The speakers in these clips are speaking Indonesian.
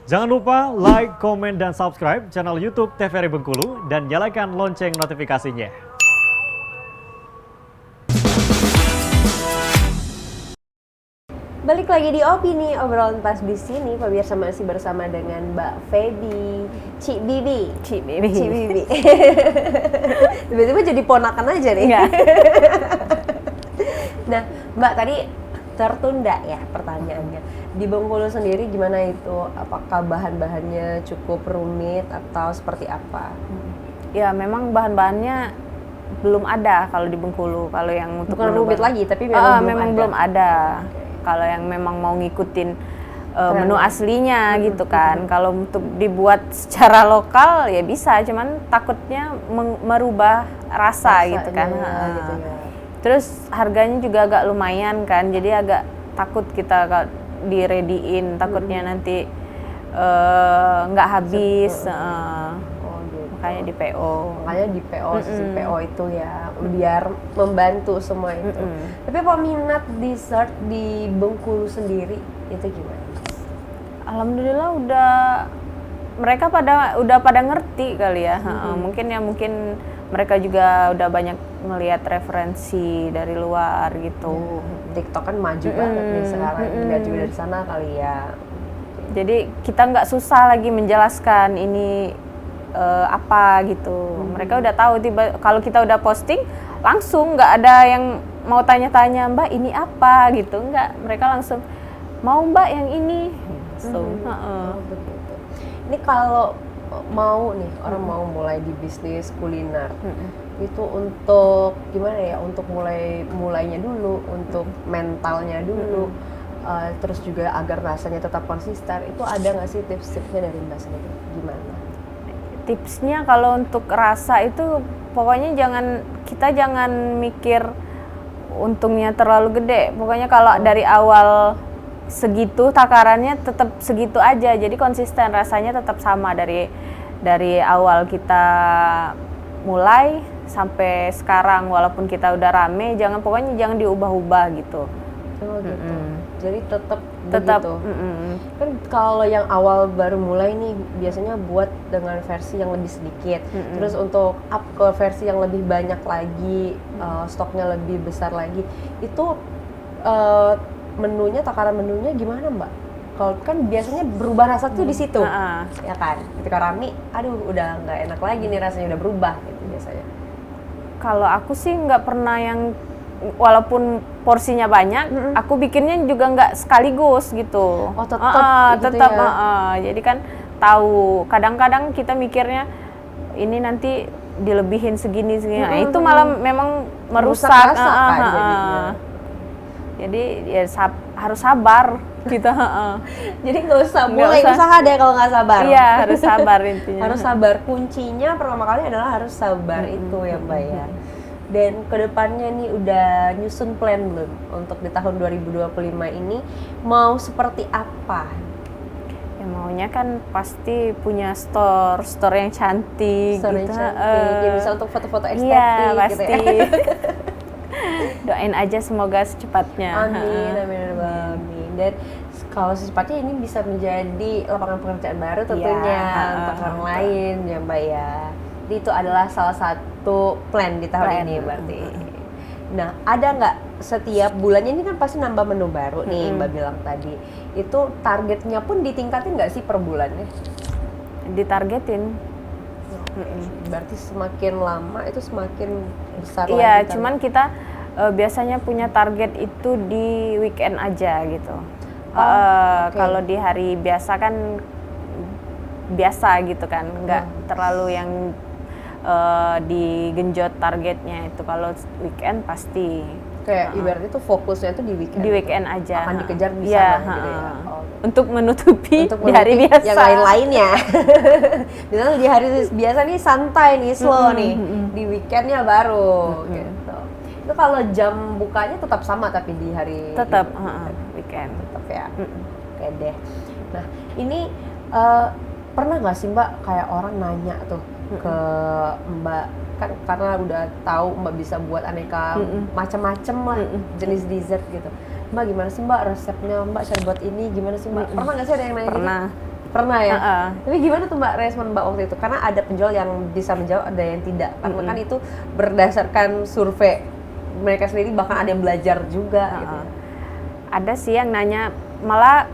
Jangan lupa like, komen, dan subscribe channel YouTube TVRI Bengkulu dan nyalakan lonceng notifikasinya. Balik lagi di Opini, obrolan pas di sini. Pemirsa masih bersama dengan Mbak Feby, Cik Bibi. Tiba-tiba jadi ponakan aja nih. Enggak. Nah, Mbak tadi tertunda ya pertanyaannya. Di Bengkulu sendiri gimana itu? Apakah bahan-bahannya cukup rumit atau seperti apa? Ya memang bahan-bahannya belum ada kalau di Bengkulu. Kalau yang untuk Bukan rumit lagi, tapi memang belum ada. Kalau yang memang mau ngikutin menu aslinya gitu kan. Kalau untuk dibuat secara lokal ya bisa, cuman takutnya merubah rasa gitu kan. Gitu ya. Terus harganya juga agak lumayan kan, jadi agak takut kita dirediin, takutnya nanti nggak habis. Gitu. Makanya di PO. Makanya di PO, sisi PO itu ya, biar membantu semua itu. Tapi peminat dessert di Bengkulu sendiri itu gimana? Alhamdulillah mereka udah pada ngerti kali ya. Mungkin mereka juga udah banyak ngelihat referensi dari luar gitu. TikTok kan maju banget nih sekarang, dilihat juga dari sana kali ya. Jadi kita nggak susah lagi menjelaskan ini apa gitu. Mereka udah tahu, kalau kita udah posting langsung, nggak ada yang mau tanya-tanya, Mbak ini apa gitu, nggak. Mereka langsung mau Mbak yang ini. Begitu. Ini kalau mau nih orang mau mulai di bisnis kuliner, itu untuk gimana ya? Untuk mulainya dulu, untuk mentalnya dulu, terus juga agar rasanya tetap konsisten. Itu ada nggak sih tips-tipsnya dari Mbak sendiri? Gimana? Tipsnya kalau untuk rasa itu pokoknya kita jangan mikir untungnya terlalu gede. Pokoknya kalau dari awal segitu takarannya tetap segitu aja. Jadi konsisten, rasanya tetap sama dari awal kita mulai sampai sekarang, walaupun kita udah rame, pokoknya jangan diubah-ubah gitu. Oh gitu. Jadi tetap begitu. Kan kalau yang awal baru mulai nih biasanya buat dengan versi yang lebih sedikit. Terus untuk up ke versi yang lebih banyak lagi, stoknya lebih besar lagi. Itu takaran menunya gimana, Mbak? Kalau kan biasanya berubah rasa tuh di situ. Ya kan? Ketika rame, aduh udah nggak enak lagi nih, rasanya udah berubah gitu biasanya. Kalau aku sih nggak pernah yang walaupun porsinya banyak, aku bikinnya juga nggak sekaligus gitu. Oh tetap ya? Jadi kan tahu, kadang-kadang kita mikirnya ini nanti dilebihin segini. Nah, itu malah memang merusak rasa kan jadinya. Jadi ya harus sabar gitu. Jadi nggak usah mulai usaha deh kalau nggak sabar. Iya, harus sabar intinya. Harus sabar, kuncinya pertama kali adalah harus sabar itu ya Mbak ya. Dan kedepannya nih udah nyusun plan belum untuk di tahun 2025 ini mau seperti apa? Ya maunya kan pasti punya store yang cantik. Store gitu. yang cantik, ya bisa untuk foto-foto estetik Iya, pasti. gitu ya. Doain aja semoga secepatnya. Amin. Dan kalau secepatnya ini bisa menjadi lapangan pekerjaan baru tentunya untuk orang lain ya Mbak ya. Jadi itu adalah salah satu plan di tahun ini berarti. Nah, ada nggak setiap bulannya ini kan pasti nambah menu baru nih Mbak bilang tadi. Itu targetnya pun ditingkatin nggak sih per bulannya? Ditargetin. Berarti semakin lama itu semakin besar lagi. Iya, cuman kita biasanya punya target itu di weekend aja gitu. Kalau di hari biasa kan biasa gitu kan, nggak terlalu yang digenjot targetnya itu. Kalau weekend pasti kayak ibaratnya tuh fokusnya tuh di weekend. Di weekend aja. Akan dikejar di ya, sana gitu ya. Untuk menutupi di hari biasa. Yang lain-lainnya. Misalnya di hari biasa nih santai nih, slow nih. Di weekendnya baru gitu. Itu kalau jam bukanya tetap sama tapi di hari tetap weekend. Tetap ya. Oke deh. Nah, ini pernah nggak sih Mbak kayak orang nanya tuh ke Mbak, kan karena udah tahu Mbak bisa buat aneka macam-macam lah jenis dessert gitu. Mbak gimana sih Mbak resepnya, Mbak cara buat ini gimana sih Mbak? Pernah nggak sih ada yang nanya Pernah. gitu? Pernah ya? Heeh. Tapi gimana tuh Mbak respon Mbak waktu itu? Karena ada penjual yang bisa menjawab, ada yang tidak. Karena kan itu berdasarkan survei mereka sendiri, bahkan ada yang belajar juga gitu. Ada sih yang nanya, malah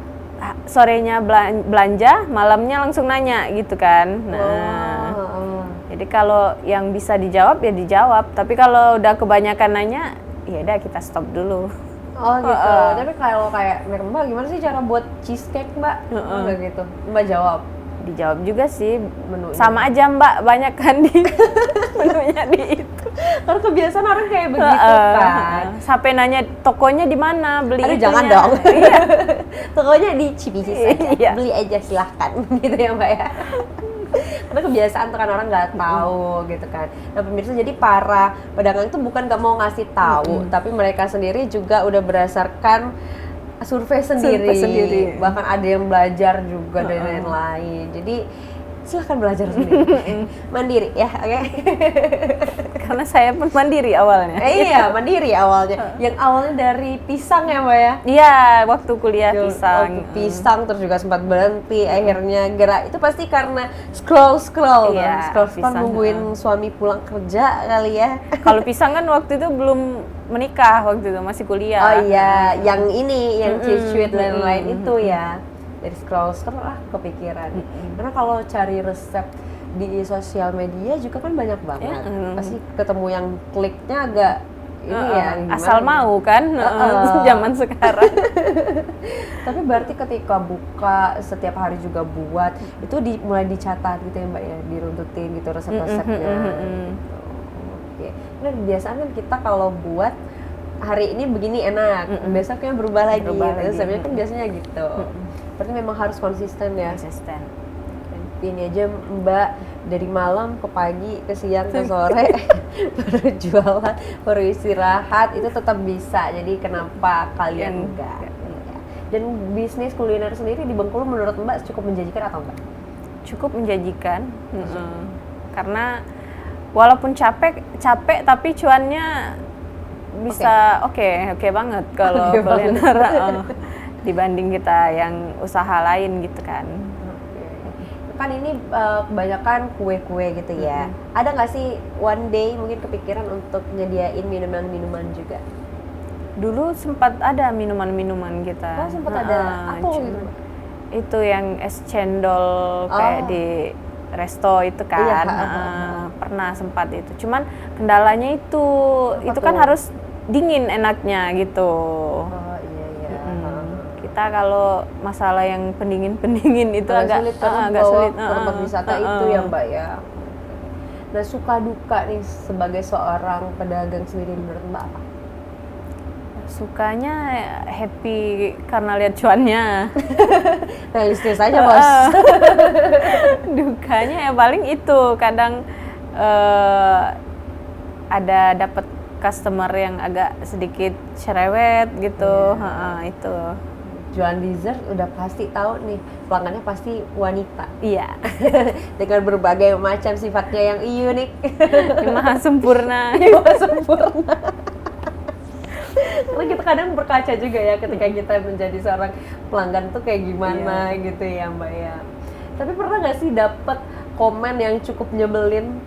sorenya belanja, malamnya langsung nanya gitu kan. Nah, jadi kalau yang bisa dijawab ya dijawab, tapi kalau udah kebanyakan nanya, ya udah kita stop dulu. Oh gitu. Tapi kalau kayak Mbak gimana sih cara buat cheesecake Mbak? Enggak gitu. Mbak jawab. Dijawab juga sih, Menunya. sama aja Mbak, banyak kan di menunya di itu. Karena kebiasaan orang kayak begitu kan. Sampai nanya tokonya di mana, beli Aduh itunya. jangan dong. Iya. Tokonya di Cibisis aja. Iya. Beli aja silahkan gitu ya Mbak ya. Karena kebiasaan tuh kan orang nggak tahu gitu kan. Nah pemirsa, jadi para pedagang itu bukan nggak mau ngasih tahu, tapi mereka sendiri juga udah berdasarkan survei sendiri. Bahkan ada yang belajar juga dan lain-lain. Jadi silahkan belajar sendiri. Mandiri ya, oke? Karena saya pun mandiri awalnya. Iya, mandiri awalnya. Yang awalnya dari pisang ya Mbak ya? Iya, waktu kuliah pisang. Waktu pisang terus juga sempat berhenti, akhirnya gerak. Itu pasti karena scroll Iya, kan? Scroll pisang, nungguin suami pulang kerja kali ya. Kalau pisang kan waktu itu belum menikah, waktu itu masih kuliah. Oh iya, yang ini, yang sweet dan lain itu ya. Dari scroll lah kepikiran. Karena kalau cari resep di sosial media juga kan banyak banget. Pasti ketemu yang kliknya agak ini ya. Gimana? Asal mau kan, zaman sekarang. Tapi berarti ketika buka setiap hari juga buat, itu mulai dicatat gitu ya Mbak ya, diruntutin gitu resep-resepnya. Oke. Nah biasanya kan kita kalau buat hari ini begini enak, besoknya berubah lagi. Resepnya kan biasanya gitu. Berarti memang harus konsisten ya. Konsisten. Ini aja Mbak dari malam ke pagi ke siang ke sore baru jualan, baru istirahat itu tetap bisa. Jadi kenapa kalian enggak? Iya. Dan bisnis kuliner sendiri di Bengkulu menurut Mbak cukup menjanjikan atau enggak? Cukup menjanjikan. Karena walaupun capek tapi cuannya bisa oke banget kalau kuliner dibanding kita yang usaha lain gitu kan. Kan ini kebanyakan kue-kue gitu ya. Ada nggak sih one day mungkin kepikiran untuk nyediain minuman-minuman juga? Dulu sempat ada minuman-minuman kita. Oh sempat ada. Apa gitu? Itu yang es cendol kayak di resto itu kan. Pernah sempat itu. Cuman kendalanya itu kan harus dingin enaknya gitu. Oh iya. Kita kalau masalah yang pendingin itu agak sulit agak sulit ke tempat wisata itu ya Mbak ya. Nah suka duka nih sebagai seorang pedagang sendiri menurut Mbak apa? Sukanya happy karena lihat cuannya. Realistis aja bos. Dukanya ya paling itu kadang ada dapat customer yang agak sedikit cerewet gitu. Itu. Jualan dessert udah pasti tahu nih pelanggannya pasti wanita. Iya. Dengan berbagai macam sifatnya yang unik. Maha sempurna. Karena kita kadang berkaca juga ya ketika kita menjadi seorang pelanggan tuh kayak gimana gitu ya Mbak ya. Tapi pernah nggak sih dapat komen yang cukup nyebelin?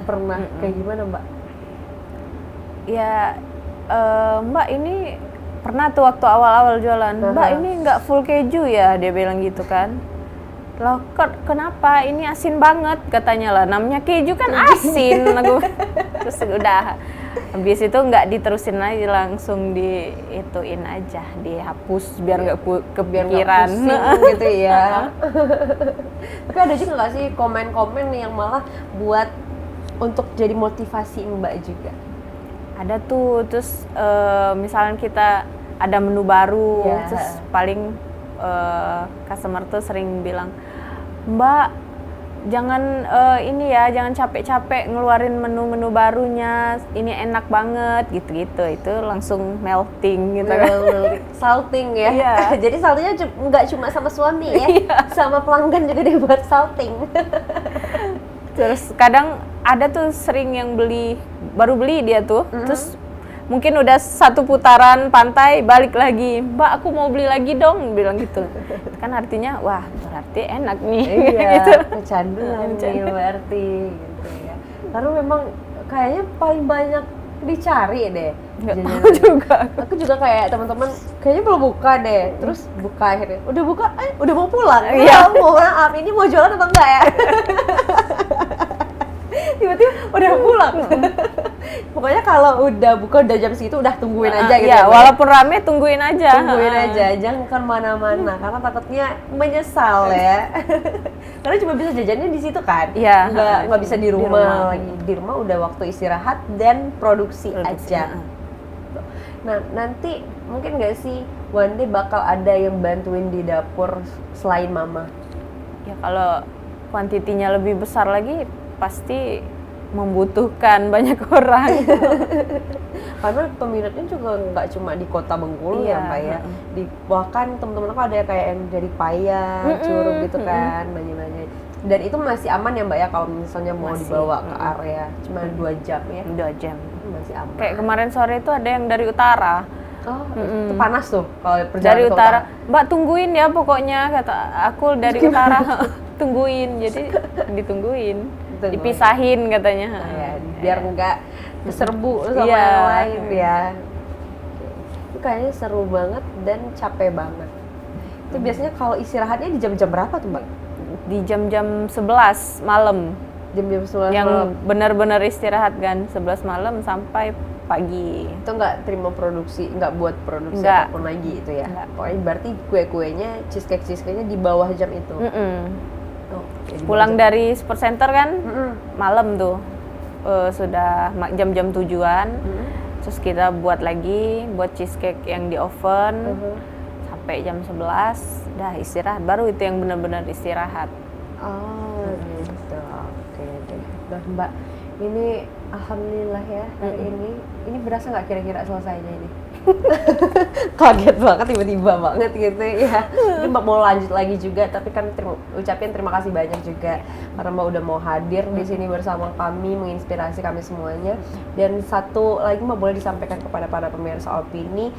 Pernah. Kayak gimana Mbak? Ya Mbak ini pernah tuh waktu awal-awal jualan, Mbak ini nggak full keju ya, dia bilang gitu kan. Loh kenapa, ini asin banget katanya lah, namanya keju kan asin. Terus udah, habis itu nggak diterusin lagi, langsung diituin aja, dihapus biar nggak kepikiran gitu ya. Tapi ada juga nggak sih komen-komen yang malah buat untuk jadi motivasi Mbak juga? Ada tuh, terus misalnya kita ada menu baru, terus paling customer tuh sering bilang, Mbak jangan ini ya, jangan capek-capek ngeluarin menu-menu barunya, ini enak banget gitu-gitu, itu langsung melting gitu kan. Salting ya. Jadi saltingnya nggak cuma sama suami ya, sama pelanggan juga dibuat salting. Terus kadang ada tuh sering yang baru beli dia tuh, terus mungkin udah satu putaran pantai balik lagi, Mbak aku mau beli lagi dong, bilang gitu. Kan artinya wah berarti enak nih. Iya, gitu. kecanduan nih berarti gitu ya. Karena memang kayaknya paling banyak dicari deh. Nggak jajanan. tahu juga. Aku juga kayak teman-teman kayaknya belum buka deh. Terus buka akhirnya. Udah buka, udah mau pulang. Iya. Mohon maaf, ini mau jualan atau enggak ya? Tiba-tiba udah pulang. Pokoknya kalau udah buka udah jam segitu udah tungguin aja gitu. Iya, ya, Mbak. walaupun rame tungguin aja. Tungguin aja, jangan kemana-mana karena takutnya menyesal ya. Karena cuma bisa jajannya di situ kan, Iya, nggak bisa di di rumah rumah. lagi. Di rumah udah waktu istirahat dan produksi aja. Nah nanti mungkin nggak sih one day bakal ada yang bantuin di dapur selain mama? Ya kalau kuantitinya lebih besar lagi pasti membutuhkan banyak orang. Karena peminatnya juga nggak cuma di kota Bengkulu Iya, ya Mbak ya. Di bahkan teman-teman aku ada kayak yang dari Paya, Curug gitu kan, nanya-nanya. Dan itu masih aman ya Mbak ya kalau misalnya mau Masih, dibawa ke area cuma 2 jam ya. 2 jam. Masih aman. Kayak kemarin sore itu ada yang dari utara. Oh, itu panas tuh kalau Dari perjalanan ke utara, Mbak tungguin ya pokoknya, kata aku dari utara. Tungguin, jadi ditungguin. Ditungguin. Dipisahin katanya. Nah, ya, biar nggak keserbu sama Iya. yang lain ya. Itu kayaknya seru banget dan capek banget. Itu biasanya kalau istirahatnya di jam-jam berapa tuh Mbak? Di jam-jam 11 malam. Jam-jam 11 Yang malam. benar-benar istirahat kan, 11 malam sampai pagi. Itu nggak terima produksi, nggak buat produksi Nggak. apapun lagi itu ya? Nggak. Pokoknya berarti kue-kuenya, cheesecake-nya di bawah jam itu? Oh, ya, di Pulang bawah jam. dari super center kan, Mm-mm. malam tuh sudah jam-jam 7-an. Mm-mm. Terus kita buat lagi, buat cheesecake yang di oven Mhm. sampai jam 11, dah istirahat. Baru itu yang benar-benar istirahat. Oh gitu, oke deh. Nah Mbak, ini alhamdulillah ya hari ini berasa nggak kira-kira selesainya ini? Kaget banget tiba-tiba banget gitu ya. Ini Mbak mau lanjut lagi juga, tapi kan ucapin terima kasih banyak juga karena Mbak udah mau hadir di sini bersama kami, menginspirasi kami semuanya. Dan satu lagi Mbak boleh disampaikan kepada para pemirsa opini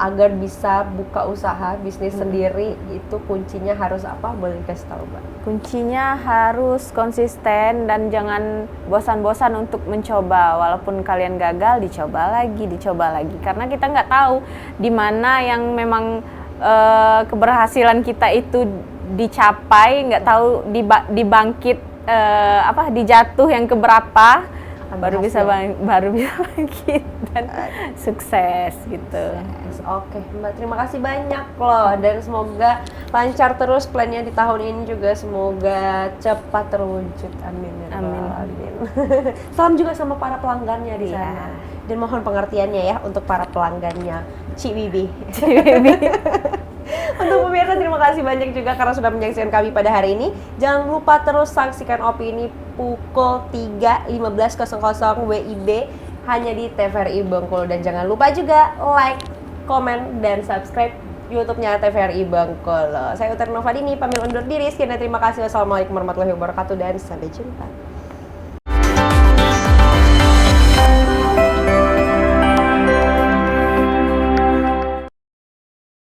agar bisa buka usaha bisnis sendiri itu kuncinya harus apa? Boleh dikasih tahu Mbak? Kuncinya harus konsisten dan jangan bosan-bosan untuk mencoba. Walaupun kalian gagal, dicoba lagi. Karena kita nggak tahu di mana yang memang keberhasilan kita itu dicapai, nggak tahu dibangkit dijatuh yang keberapa. Baru bisa bangkit dan sukses gitu. Oke, Mbak, terima kasih banyak loh dan semoga lancar terus plannya di tahun ini juga, semoga cepat terwujud. Amin. Ya Amin. Rabbal Alamin. Salam juga sama para pelanggannya di Iya. sana. Dan mohon pengertiannya ya untuk para pelanggannya Ciwibi. Untuk pemirsa terima kasih banyak juga karena sudah menyaksikan kami pada hari ini. Jangan lupa terus saksikan opini pukul 3.15.00 WIB hanya di TVRI Bengkulu. Dan jangan lupa juga like, komen, dan subscribe YouTube-nya TVRI Bengkulu. Saya Utari Novadini, pamit undur diri. Sekian dan terima kasih. Wassalamualaikum warahmatullahi wabarakatuh dan sampai jumpa.